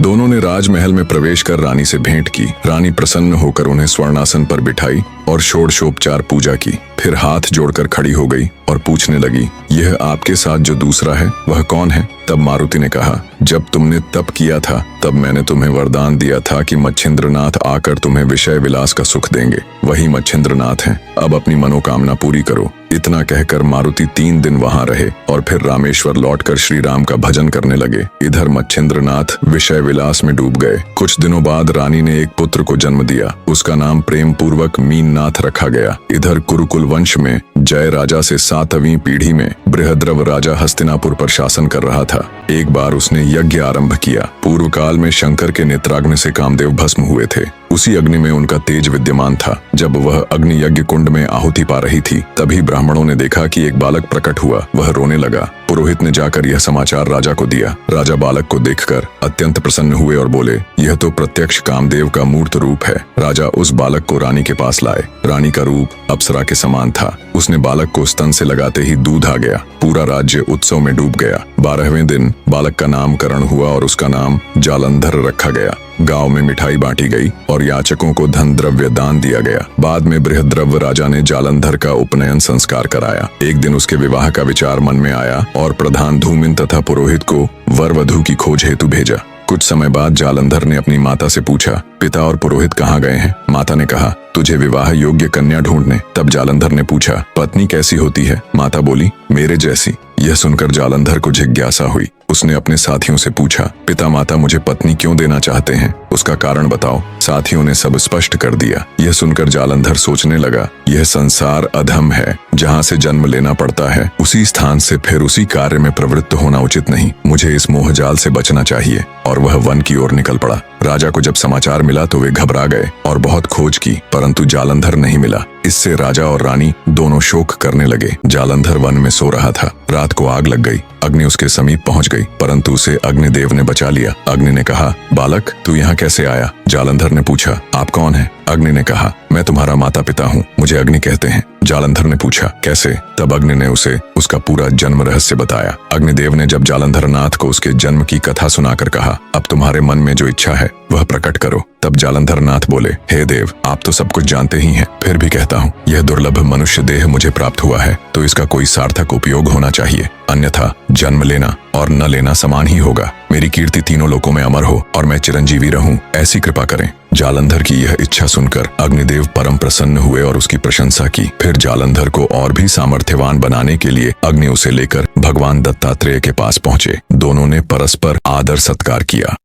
दोनों ने राजमहल में प्रवेश कर रानी से भेंट की। रानी प्रसन्न होकर उन्हें स्वर्णासन पर बिठाई और षोडशोपचार पूजा की। फिर हाथ जोड़कर खड़ी हो गई और पूछने लगी, यह आपके साथ जो दूसरा है वह कौन है? तब मारुति ने कहा, जब तुमने तप किया था तब मैंने तुम्हें वरदान दिया था कि मच्छिंद्रनाथ आकर तुम्हें विषय विलास का सुख देंगे। वही मच्छिंद्रनाथ हैं। अब अपनी मनोकामना पूरी करो। इतना कहकर मारुति 3 दिन वहां रहे और फिर रामेश्वर लौटकर श्री राम का भजन करने लगे। इधर मच्छिंद्रनाथ विषय विलास में डूब गए। कुछ दिनों बाद रानी ने एक पुत्र को जन्म दिया। उसका नाम प्रेम पूर्वक मीननाथ रखा गया। इधर कुरुकुल वंश में जय राजा से 7वीं पीढ़ी में बृहद्रव राजा हस्तिनापुर पर शासन कर रहा था। एक बार उसने यज्ञ आरंभ किया। पूर्व काल में शंकर के नेत्राग्नि से कामदेव भस्म हुए थे। उसी अग्नि में उनका तेज विद्यमान था। जब वह अग्नि यज्ञ कुंड में आहुति पा रही थी तभी ब्राह्मणों ने देखा कि एक बालक प्रकट हुआ। वह रोने लगा। पुरोहित ने जाकर यह समाचार राजा को दिया। राजा बालक को देखकर अत्यंत प्रसन्न हुए और बोले, यह तो प्रत्यक्ष कामदेव का मूर्त रूप है। राजा उस बालक को रानी के पास लाए। रानी का रूप अप्सरा के समान था। उसने बालक को स्तन से लगाते ही दूध आ गया। पूरा राज्य उत्सव में डूब गया। 12वें दिन बालक का नामकरण हुआ और उसका नाम जालंधर रखा गया। गांव में मिठाई बांटी गई और याचकों को धन द्रव्य दान दिया गया। बाद में बृहद्रव राजा ने जालंधर का उपनयन संस्कार कराया। एक दिन उसके विवाह का विचार मन में आया और प्रधान धूमिन तथा पुरोहित को वर वधू की खोज हेतु भेजा। कुछ समय बाद जालंधर ने अपनी माता से पूछा, पिता और पुरोहित कहाँ गए हैं? माता ने कहा, तुझे विवाह योग्य कन्या ढूंढने। तब जालंधर ने पूछा, पत्नी कैसी होती है? माता बोली, मेरे जैसी। यह सुनकर जालंधर को जिज्ञासा हुई। उसने अपने साथियों से पूछा, पिता माता मुझे पत्नी क्यों देना चाहते हैं? उसका कारण बताओ। साथियों ने सब स्पष्ट कर दिया। यह सुनकर जालंधर सोचने लगा, यह संसार अधम है। जहाँ से जन्म लेना पड़ता है उसी स्थान से फिर उसी कार्य में प्रवृत्त होना उचित नहीं। मुझे इस मोहजाल से बचना चाहिए। और वह वन की ओर निकल पड़ा। राजा को जब समाचार मिला तो वे घबरा गए और बहुत खोज की, परंतु जालंधर नहीं मिला। इससे राजा और रानी दोनों शोक करने लगे। जालंधर वन में सो रहा था। रात को आग लग गई। अग्नि उसके समीप पहुंच गई, परंतु उसे अग्निदेव ने बचा लिया। अग्नि ने कहा, बालक तू यहाँ कैसे आया? जालंधर ने पूछा, आप कौन हैं? अग्नि ने कहा, मैं तुम्हारा माता पिता हूँ। मुझे अग्नि कहते हैं। जालंधर ने पूछा, कैसे? तब अग्नि ने उसे उसका पूरा जन्म रहस्य बताया। अग्निदेव ने जब जालंधर नाथ को उसके जन्म की कथा सुनाकर कहा, अब तुम्हारे मन में जो इच्छा है वह प्रकट करो। तब जालंधर नाथ बोले, हे देव, आप तो सब कुछ जानते ही हैं, फिर भी कहता हूँ, यह दुर्लभ मनुष्य देह मुझे प्राप्त हुआ है तो इसका कोई सार्थक उपयोग होना चाहिए, अन्यथा जन्म लेना और न लेना समान ही होगा। मेरी कीर्ति तीनों लोकों में अमर हो और मैं चिरंजीवी रहूं, ऐसी कृपा करें। जालंधर की यह इच्छा सुनकर अग्निदेव परम प्रसन्न हुए और उसकी प्रशंसा की। फिर जालंधर को और भी सामर्थ्यवान बनाने के लिए अग्नि उसे लेकर भगवान दत्तात्रेय के पास पहुंचे। दोनों ने परस्पर आदर सत्कार किया।